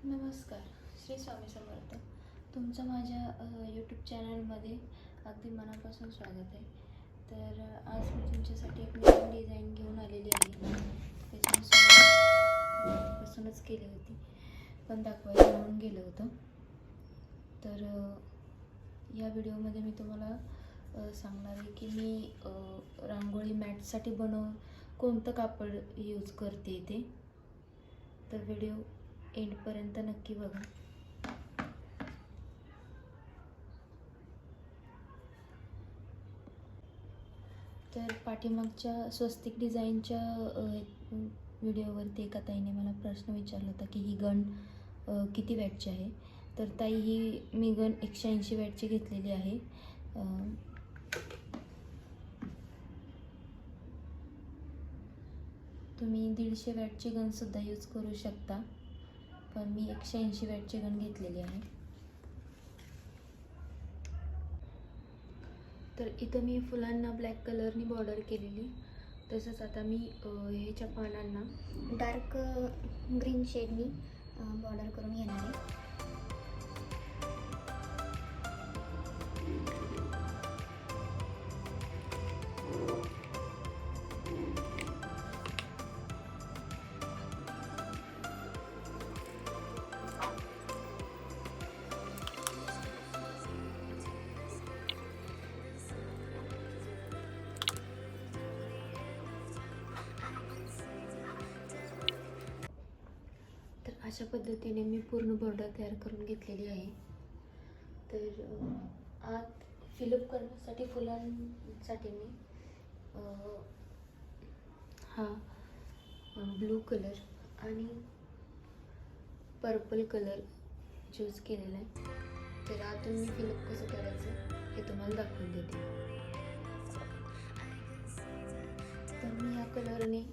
नमस्कार. श्री स्वामी समर्थ. तुमचं माझ्या यूट्यूब चॅनलमध्ये अगदी मनापासून स्वागत आहे. तर आज मी तुमच्यासाठी एक नवीन डिझाईन घेऊन आलेली आहे. त्याची मी सुरुवातपासूनच केली होती, पण दाखवायला म्हणून गेलं होतं. तर या व्हिडिओमध्ये मी तुम्हाला सांगणार आहे की मी रांगोळी मॅटसाठी कोणतं कापड यूज करते ते. तर व्हिडिओ एंडपर्यंत नक्की बघा. तर पाठीमागच्या स्वस्तिक डिझाईनच्या व्हिडिओवरती एका ताईने मला प्रश्न विचारला होता की ही गन किती वॅटची आहे. तर ताई, ही मी गन 180 वॅटची घेतलेली आहे. तुम्ही 150 वॅटची गनसुद्धा यूज करू शकता, पण मी 180 वॅटची गन घेतलेली आहे. तर इथं मी फुलांना ब्लॅक कलरनी बॉर्डर केलेली. तसंच आता मी ह्याच्या पानांना डार्क ग्रीन शेडनी बॉर्डर करून घेणार आहे. तर अशा पद्धतीने मी पूर्ण बॉर्डर तयार करून घेतलेली आहे. तर आत फिलअप करण्यासाठी फुलांसाठी मी हा ब्लू कलर आणि पर्पल कलर चूज केलेला आहे. तर आतून मी फिलअप कसं करायचं हे तुम्हाला दाखवून देते. तर मी या कलरने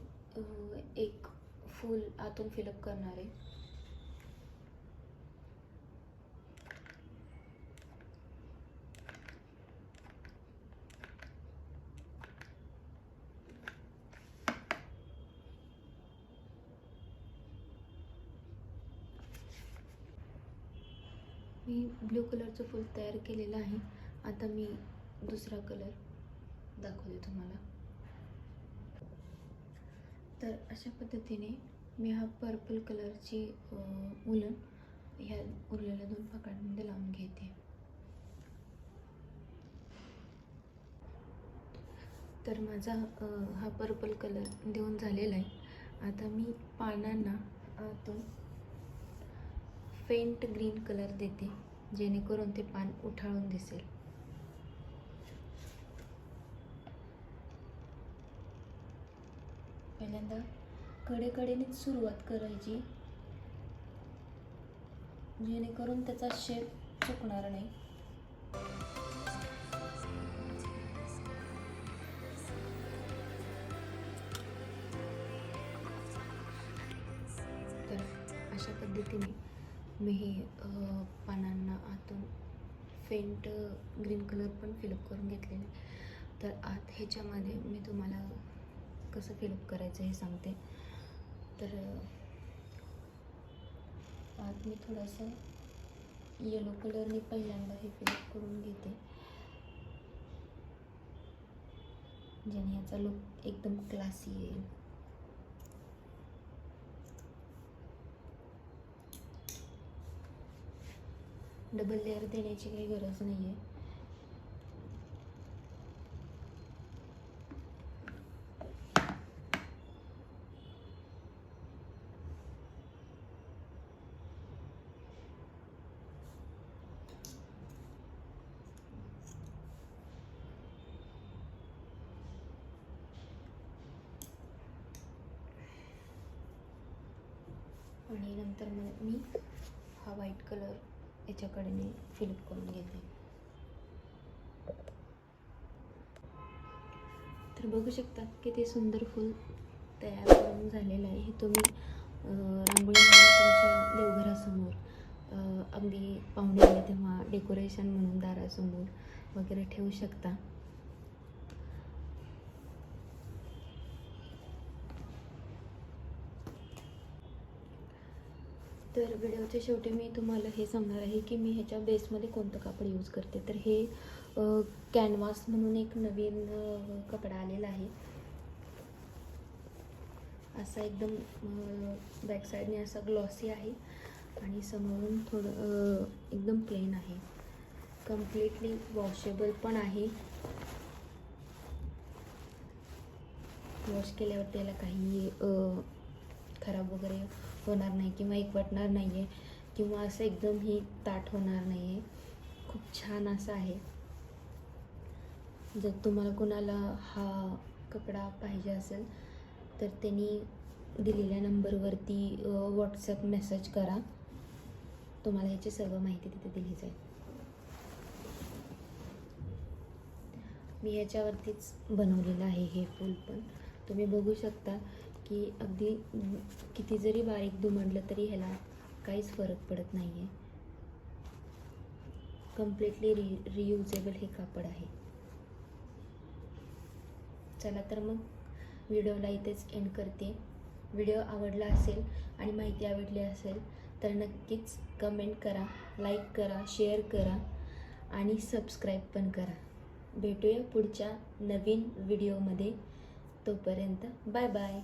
एक फूल आतून फिलअप करणार आहे. मी ब्लू कलरचं फूल तयार केलेलं आहे. आता मी दुसरा कलर दाखवते तुम्हाला. तर अशा पद्धतीने मी हा पर्पल कलरची उलन ह्या उरलेल्या 2 पाकळ्यांमध्ये लावून घेते. तर माझा हा पर्पल कलर देऊन झालेला आहे. आता मी पानांना आतून फेंट ग्रीन कलर देते, जेणेकरून ते पान उठाळून दिसेल. पहिल्यांदा कडेकडेनेच सुरुवात करायची, जेणेकरून त्याचा शेप चुकणार नाही. तर अशा पद्धतीने मी हे पानांना आतून फेंट ग्रीन कलर पण फिलअप करून घेतलेले. तर आत ह्याच्यामध्ये मी तुम्हाला कसं फिलअप करायचं हे सांगते. तर आत मी थोडंसं येलो कलरने पहिल्यांदा हे फिलअप करून घेते, ज्याने याचा लुक एकदम क्लासी येईल. डबल लेअर देण्याची काही गरज नाही आहे. आणि नंतर मग मी हा व्हाईट कलर याच्याकडे मी फिलअप करून घेते. तर बघू शकता किती सुंदर फूल तयार करून झालेलं आहे. हे तुम्ही रांगोळी तुमच्या देवघरासमोर अगदी पाहुणे आले तेव्हा डेकोरेशन म्हणून दारासमोर वगैरे ठेवू शकता. तर व्हिडिओच्या शेवटी मी तुम्हाला हे सांगणार आहे की मी ह्याच्या बेसमध्ये कोणतं कापड यूज करते. तर हे कॅनव्हास म्हणून एक नवीन कपडा आलेला आहे. असा एकदम बॅक साईडने असा ग्लॉसी आहे आणि समोरून थोडं एकदम प्लेन आहे. कम्प्लिटली वॉशेबल पण आहे. वॉश केल्यावर त्याला काही खराब वगैरे होणार नाही किंवा एकवटणार नाही आहे किंवा असं एकदम ही ताट होणार नाही आहे. खूप छान असं आहे. जर तुम्हाला कोणाला हा कपडा पाहिजे असेल तर त्यांनी दिलेल्या नंबरवरती व्हॉट्सॲप मेसेज करा. तुम्हाला ह्याची सर्व माहिती तिथे दिली जाईल. मी ह्याच्यावरतीच बनवलेलं आहे हे फूल पण. तुम्ही बघू शकता की अगदी किती जरी बारीक दुमडलं तरी ह्याला काहीच फरक पडत नाही आहे. कम्प्लिटली रियुजेबल हे कापड आहे. चला तर मग व्हिडिओला इथेच एंड करते. व्हिडिओ आवडला असेल आणि माहिती आवडली असेल तर नक्कीच कमेंट करा, लाईक करा, शेअर करा आणि सबस्क्राईब पण करा. भेटूया पुढच्या नवीन व्हिडिओमध्ये. तोपर्यंत बाय बाय.